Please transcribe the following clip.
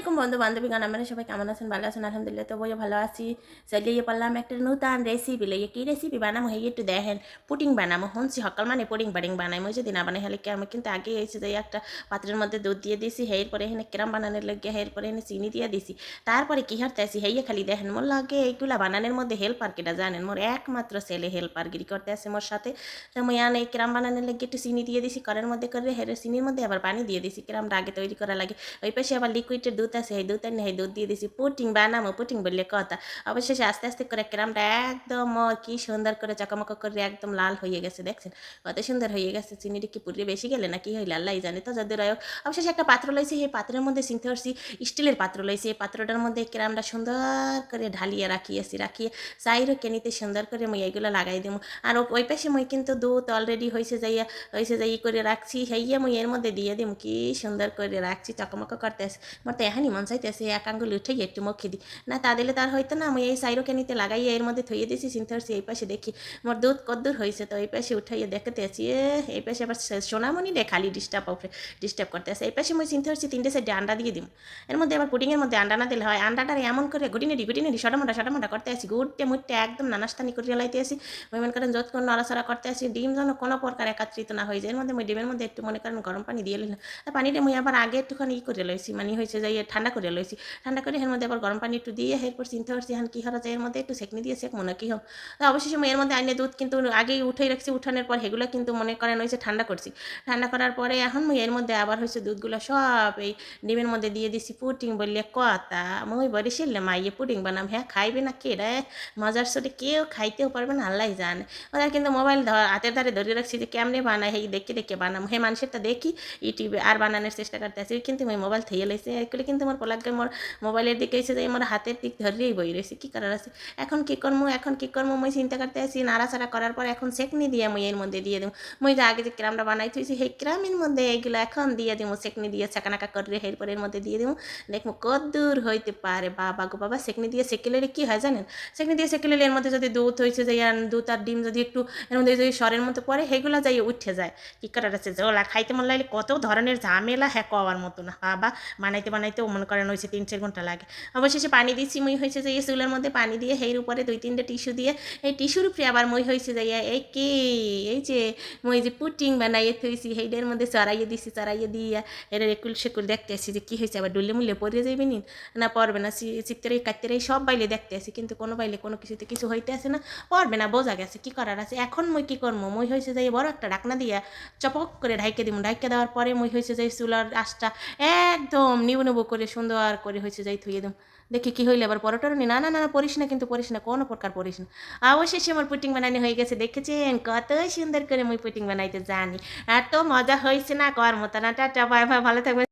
আলাইকুম বন্ধু বান্ধবীগণ, আপনারা সবাই কেমন আছেন? ভালো আছেন? আলহামদুলিল্লাহ। তো বইও ভালো আছি। চলিয়ে পারলাম একটা নতুন রেসিপি লইয়ে। কি রেসিপি বানামো হেই একটু দেখেন। পুডিং বানামো শুনছি সকাল মানে পুডিং বাডিং বানাই। মই যদি না বানাই হলে কি আমি কিন্তু আগে হয়েছে যে একটা পাত্রের মধ্যে দুধ দিয়ে দিয়েছি, হের পরে এখানে ক্রাম বানানোর লাগে হের পরে এখানে চিনি দিয়ে দিছি। তারপরে কি হারতেছি হেইয়ে খালি দেখেন মোর লাগে এইগুলা বানানোর মধ্যে হেল্পার কেটা জানেন? মোর একমাত্র ছেলে হেল্পার গিরি করতে আছে মোর সাথে। তো মই আনে এই ক্রাম বানানোর লাগে একটু চিনি দিয়ে দিছি, কড়াইয়ের মধ্যে করে হের চিনির মধ্যে আবার পানি দিয়ে দিছি ক্রামটা আগে তৈরি করা লাগে। ওই পাশে আবার লিকুইডের দুধ আছে, এই দুধ এনে এই দুধ দিয়ে দিছি। পুটিং বানামো, পুটিং বললে কথা। অবশেষে আস্তে আস্তে করে ক্রামটা একদম কি সুন্দর করে চকমক করে একদম লাল হয়ে গেছে, দেখছেন কত সুন্দর হয়ে গেছে। চিনিটা কি পুরিয়ে বেশি গেলে না কি হইলে আল্লাহ জানে। তো যাদের অবশেষে একটা পাত্র লইছি, সেই পাত্রের মধ্যে চিনতে পারছি স্টিলের পাত্র লইছি। এই পাত্রটার মধ্যে ক্রামটা সুন্দর করে ঢালিয়ে রাখিয়ে চাইরও কেনিতে সুন্দর করে মই এইগুলো লাগাই দিব। আর ওই পাশে মই কিন্তু দুধ অলরেডি হয়েছে যাই করে রাখছি, হেইয়া মই এর মধ্যে দিয়ে দিম। কি সুন্দর করে রাখছি, চকমক করতে মোর তো এখানই মন চাইতেছে এক আঙ্গুল উঠেই একটু মুখে দিই। না তা দিলে তার হয়তো না, আমি এই সাইরোকেনিতে লাগাইয়ে এর মধ্যে থইয়ে দিয়েছি। চিন্তা করছি এই পাশে দেখি মোর দুধ কদ্দূর হয়েছে। তো এই পাশে উঠাইয়ে দেখতে আছি এই পাশে আবার সোনামণি রে খালি ডিস্টার্ব করতে আছে। এই পাশে মই চিন্তা করছি 3টে সাইডে আন্ডা দিয়ে দিম। এর মধ্যে আবার পুডিংয়ের মধ্যে আন্ডা না দিলে হয়। আন্ডাটার এমন করে গুটিনেড়ি সটামটা করতে আসি, গুটে মুটে একদম নানাস্তানি করে লাইতে আসি। ওই মনে করেন যতক্ষণ নড়াচড়া করতে আসি ডিম যেন কোনো প্রকার একাত্রিত না হয়ে যায়। এর মধ্যে মই ডিমের মধ্যে একটু মনে করেন গরম পানি দিয়ে নিলাম। পানিটা মই আবার আগে একটুখানি করে লইছি, মানে হয়েছে যাই ঠান্ডা করে লইছি। ঠান্ডা করে এর মধ্যে আবার গরম পানি একটু দিয়ে এরপর চিন্তা করছি এখন কী হওয়া যায়, এর মধ্যে একটু সেকনি দিয়ে সেক মনে কী হোক। অবশেষে এর মধ্যে আইনে দুধ কিন্তু আগেই উঠেই রাখছি। উঠানোর পর এগুলো কিন্তু মনে করেন হয়েছে ঠান্ডা করছি। ঠান্ডা করার পরে এখন এর মধ্যে আবার হয়েছে দুধগুলো সব এই ডিমের মধ্যে দিয়ে দিছি। পুডিং বললে কথা মই বরিশালে মাইয়ে পুডিং বানাম, হ্যাঁ খাইবে না কে রে? মজার সাথে কেউ খাইতেও পারবে না, আল্লাহ জানে। ওরা কিন্তু মোবাইল হাতের ধারে ধরে রাখছি যে কেমনে বানায়, এই দেখে বানাম। হে মানুষেরটা দেখি ইউটিউবে আর বানানোর চেষ্টা করতে আসি, কিন্তু আমি মোবাইল থইয়ে লাইছি। এগুলি কিন্তু আমার পলাগে মোর মোবাইলের দিকে এসে যাই, আমার হাতের দিক ধরেই বই রয়েছে। কী করার আছে এখন কি করবো মই চিন্তা করতে আসি। নাড়াচাড়া করার পর এখন সেকনি দিয়ে মই এর মধ্যে দিয়ে দেবো। মই যে আগে যে ক্রামটা বানাই থইছি সেই ক্রামের মধ্যে এইগুলো এখন দিয়ে দেবো। সেকনি দিয়ে চাকানাকা করে এরপর এর মধ্যে দিয়ে দেবো। দেখবো কদ্দূর হইতে পারে। বাবা গো বাবা, সেকনি দিয়ে সেকেলে কী হয় জানেন? সেকনি দিয়ে সেকেলে এর মধ্যে যদি দুধ হয়েছে যে দুধ আর ডিম যদি একটু এর মধ্যে যদি সরের মতো পড়ে সেগুলো যাই উঠে যায়। কী করার আছে জোলা খাইতে মন লাগলে কত ধরনের ঝামেলা, হ্যাঁ কওয়ার মতো না বাবা। বানাইতেও মনে করেন হয়েছে 3-4 ঘন্টা লাগে। অবশেষে পানি দিচ্ছি মই হয়েছে যে এই চুলের মধ্যে পানি দিয়ে এর উপরে 2-3টে টিস্যু দিয়ে এই টিস্যুর উপরে আবার মই হয়েছে যাইয়া এই যে মই যে পুটিং বানাইয়ে থইছি সেইটার মধ্যে চড়াইয়ে দিয়া এর একুল সেকুল দেখতে আসি যে কী হয়েছে। আবার ডুলে মুলে পড়ে যাইবে নি না পড়বে না, চিপতে কাটতে সব বাইলে দেখতে আসি, কিন্তু কোনো বাইলে কোনো কিছুতে কিছু হইতে আসে না, পড়বে না, বোঝা গেছে। কী করার আছে এখন মই কী করবো? মই হয়েছে যাই বড় একটা ঢাকনা দিয়া চপক করে ঢাইকে দিব। ঢাইকে দেওয়ার পরে মই হয়েছে যাই চুলার আঁচটা একদম নিবু করে সুন্দর করে হয়েছে যাই থুয়ে দিম। দেখি কি হইলে আবার পরোটার নি না না না পড়িস না, কিন্তু পড়িস না, কোনো প্রকার পড়িস না। অবশেষে আমার পুটিং বানানো হয়ে গেছে, দেখেছেন কত সুন্দর করে মই পুটিং বানাইতে জানি। এত মজা হয়েছে না কর মতো না। টাটা বাই বাই, ভালো থাকবে।